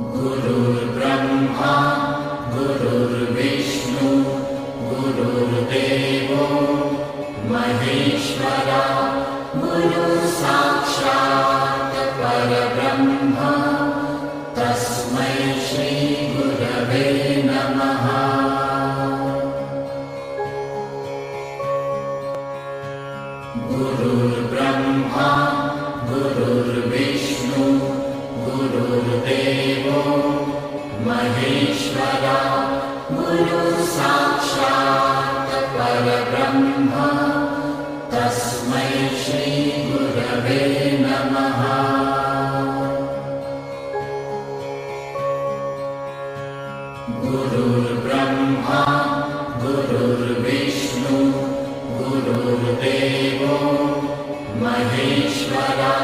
गुरुर्ब्रह्मा गुरुर्विष्णु गुरुर्देवो महेश्वरा गुरुसाक्षात् परब्रह्म तस्मै श्री गुरवे नमः। गुरुर्ब्रह्मा गुरुर्विष्णु गुरुर्देवो महेश्वरा गुरुसाक्षात् परब्रह्म तस्मै श्री गुरवे नमः। गुरुर्ब्रह्मा गुरुर्विष्णु गुरुर्देवो महेश्वरा